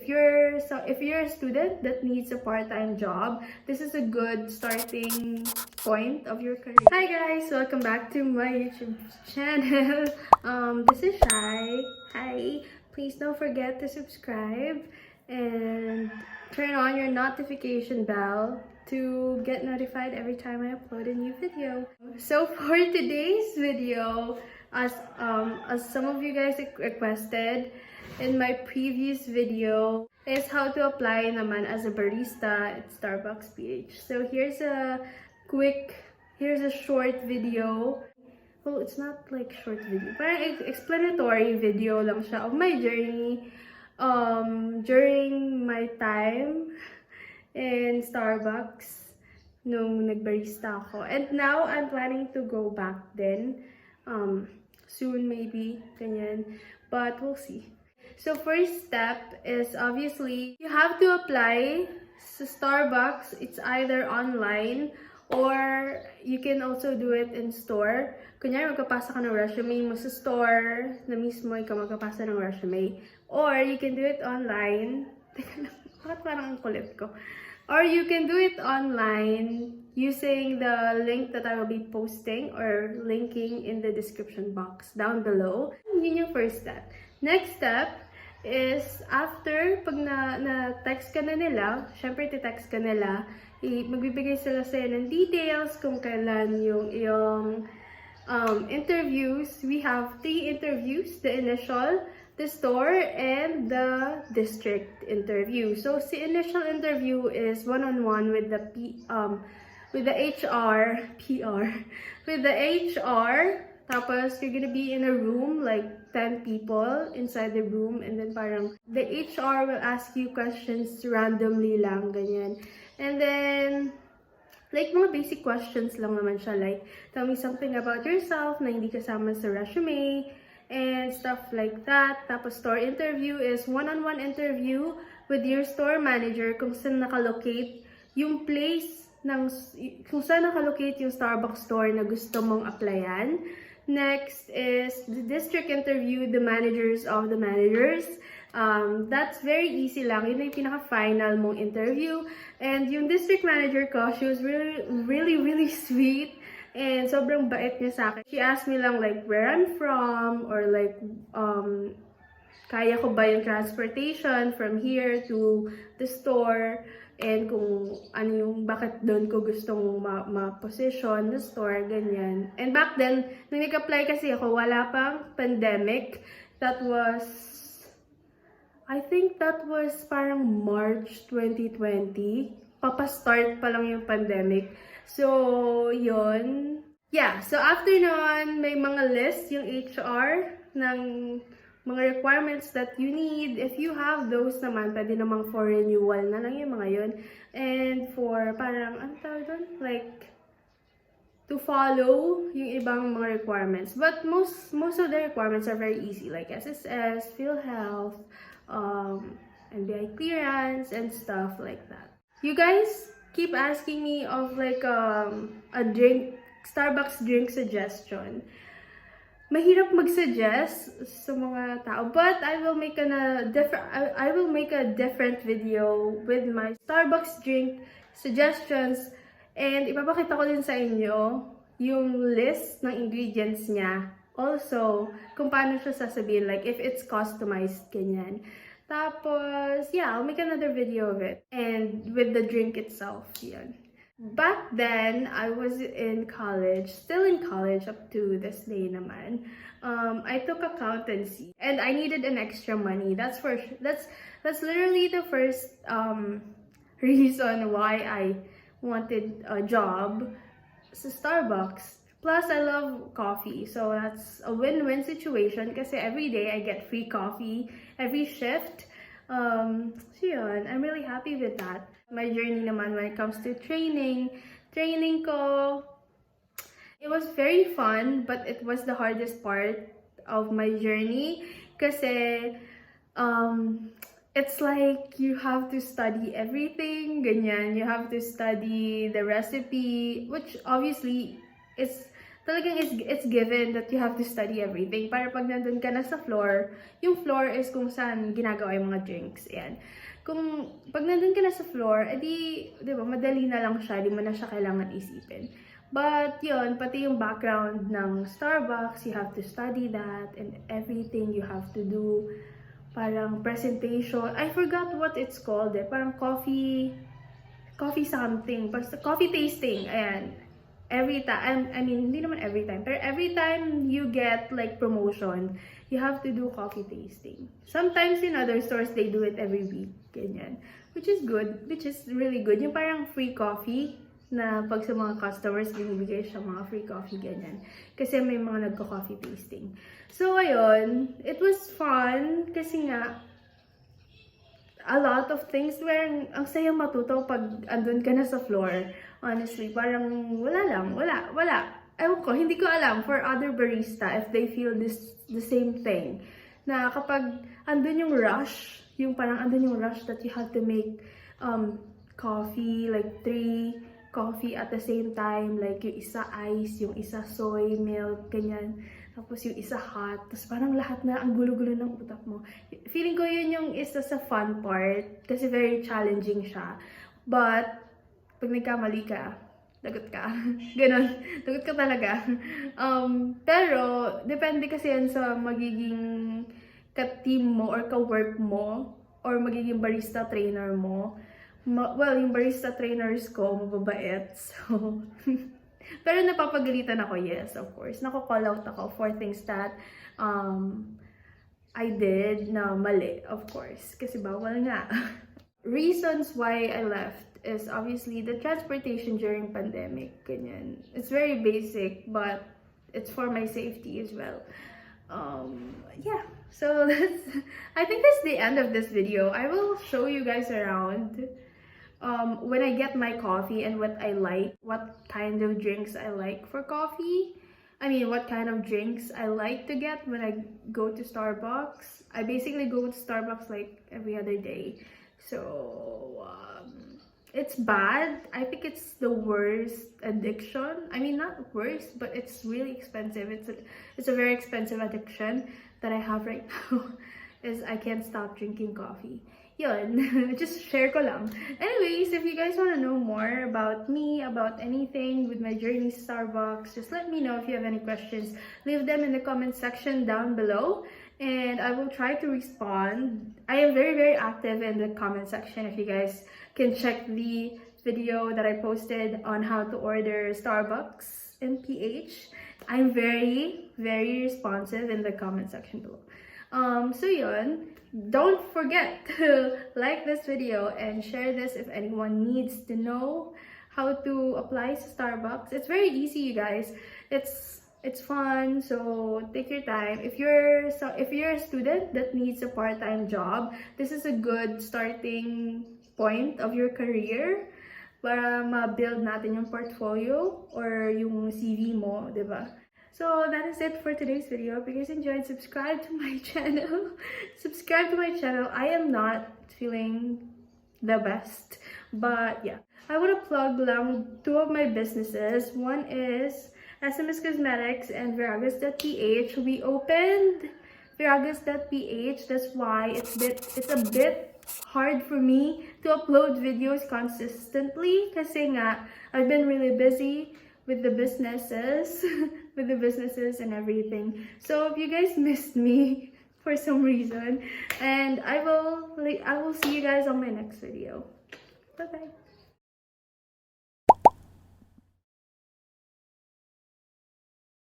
if you're a student that needs a part-time job, this is a good starting point of your career. Hi guys, welcome back to my YouTube channel. This is Shai. Hi, please don't forget to subscribe and turn on your notification bell to get notified every time I upload a new video. So for today's video, as some of you guys requested in my previous video, is how to apply naman as a barista at Starbucks PH. So here's a short video. Well, it's not like short video, parang explanatory video lang siya of my journey during my time in Starbucks nung nagbarista ako. And now I'm planning to go back then soon maybe, ganyan, but we'll see. So first step is obviously you have to apply sa Starbucks. It's either online or you can also do it in store. Kunyari magpapasa ka ng resume mo sa store na mismo ikaw magpapasa ng resume. Or you can do it online. Teka lang, bakit parang ang kulit ko? Or you can do it online using the link that I will be posting or linking in the description box down below. Yun yung first step. Next step is after, pag na-text ka na nila, syempre ti-text ka nila, magbibigay sila sa'yo ng details kung kailan yung iyong interviews. We have 3 interviews, the initial, the store, and the district interview. So, the initial interview is one-on-one with the HR, with the HR. Tapos, you're gonna be in a room, like 10 people inside the room, and then parang the HR will ask you questions randomly lang, ganyan. And then, like mga basic questions lang naman siya, like, tell me something about yourself na hindi kasama sa resume, and stuff like that. Tapos, store interview is one-on-one interview with your store manager kung saan nakalocate yung place kung saan nakalocate yung Starbucks store na gusto mong applyan. Next is the district interview, the managers of the managers. That's very easy lang. Yun yung pinaka-final mong interview. And yung district manager ko, she was really sweet. And sobrang bait niya sa akin. She asked me lang like where I'm from, or like kaya ko ba yung transportation from here to the store, and kung ano yung bakit doon ko gustong ma-position the store, ganyan. And back then, nung nag-apply kasi ako, wala pang pandemic. That was, I think that was parang March 2020. Papa-start pa lang yung pandemic. So, yun. Yeah, so after nun, may mga list yung HR ng mga requirements that you need. If you have those naman, pwede namang for renewal na lang yung mga yun. And for parang, ano tawag doon? Like, to follow yung ibang mga requirements. But most of the requirements are very easy. Like SSS, PhilHealth, NBI clearance, and stuff like that. You guys keep asking me of like a Starbucks drink suggestion. Mahirap mag-suggest sa mga tao, but I will make a different video with my Starbucks drink suggestions, and ipapakita ko din sa inyo yung list ng ingredients niya. Also, kung paano siya sasabihin, like if it's customized, ganyan. Tapos, yeah, I'll make another video of it, and with the drink itself, yan. Back then, I was in college, still in college up to this day naman. I took accountancy and I needed an extra money. That's literally the first reason why I wanted a job sa Starbucks. Plus, I love coffee, so that's a win-win situation kasi every day I get free coffee every shift. So yun, I'm really happy with that. My journey naman when it comes to training ko, it was very fun, but it was the hardest part of my journey kasi it's like you have to study everything, ganyan. You have to study the recipe, which obviously is talagang it's given that you have to study everything. Para pag nandun ka na sa floor, yung floor is kung saan ginagawa yung mga drinks. Ayan. Kung pag nandun ka na sa floor, edi, di ba, madali na lang siya, di mo na siya kailangan isipin. But yun, pati yung background ng Starbucks, you have to study that and everything you have to do. Parang presentation. I forgot what it's called eh. Parang coffee something. Basta coffee tasting. Ayan. Every time, I mean, hindi naman every time, pero every time you get like promotion, you have to do coffee tasting. Sometimes in other stores, they do it every week, ganyan. Which is good, which is really good. Yung parang free coffee, na pag sa mga customers, binibigay siya mga free coffee, ganyan. Kasi may mga nagko-coffee tasting. So, ayun, it was fun, kasi nga, a lot of things where ang sayang matuto pag andun ka na sa floor. Honestly, parang wala. Ewan ko, hindi ko alam for other barista if they feel the same thing. Na kapag andun yung rush, yung parang andun yung rush that you have to make coffee, like 3 coffee at the same time, like yung isa ice, yung isa soy milk, ganyan. Tapos yung isa hot, tapos parang lahat na ang gulo-gulo ng utak mo. Feeling ko yun yung isa sa fun part, kasi very challenging siya. But, pag nagkamali ka, lagot ka. Ganon, lagot ka talaga. Pero, depende kasi yan sa magiging ka-team mo or ka-work mo, or magiging barista trainer mo. Well, yung barista trainers ko, mababait. So, pero napapagalitan ako, yes, of course. Nako-call out ako for things that I did na mali, of course. Kasi bawal nga. Reasons why I left is obviously the transportation during pandemic. Ganyan. It's very basic, but it's for my safety as well. Yeah, so I think that's the end of this video. I will show you guys around when I get my coffee and what I like, what kind of drinks I like for coffee. I mean, what kind of drinks I like to get when I go to Starbucks. I basically go to Starbucks like every other day. So, it's bad. I think it's the worst addiction. I mean, not worst, but it's really expensive. It's a very expensive addiction that I have right now. Is I can't stop drinking coffee. Yun, just share ko lang. Anyways, if you guys want to know more about me, about anything with my journey to Starbucks, just let me know if you have any questions. Leave them in the comment section down below, and I will try to respond. I am very, very active in the comment section. If you guys can check the video that I posted on how to order Starbucks in PH. I'm very, very responsive in the comment section below. So yun, don't forget to like this video and share this if anyone needs to know how to apply to Starbucks. It's very easy, you guys. It's fun, so take your time. If you're a student that needs a part-time job, this is a good starting point of your career para ma-build natin yung portfolio or yung CV mo, diba? So that is it for today's video. If you guys enjoyed, subscribe to my channel. Subscribe to my channel. I am not feeling the best, but yeah. I want to plug lang 2 of my businesses. One is SMS Cosmetics and VIRAGOS.PH. We opened VIRAGOS.PH. That's why it's a bit hard for me to upload videos consistently kasi nga I've been really busy with the businesses and everything. So if you guys missed me for some reason, and I will see you guys on my next video. Bye bye.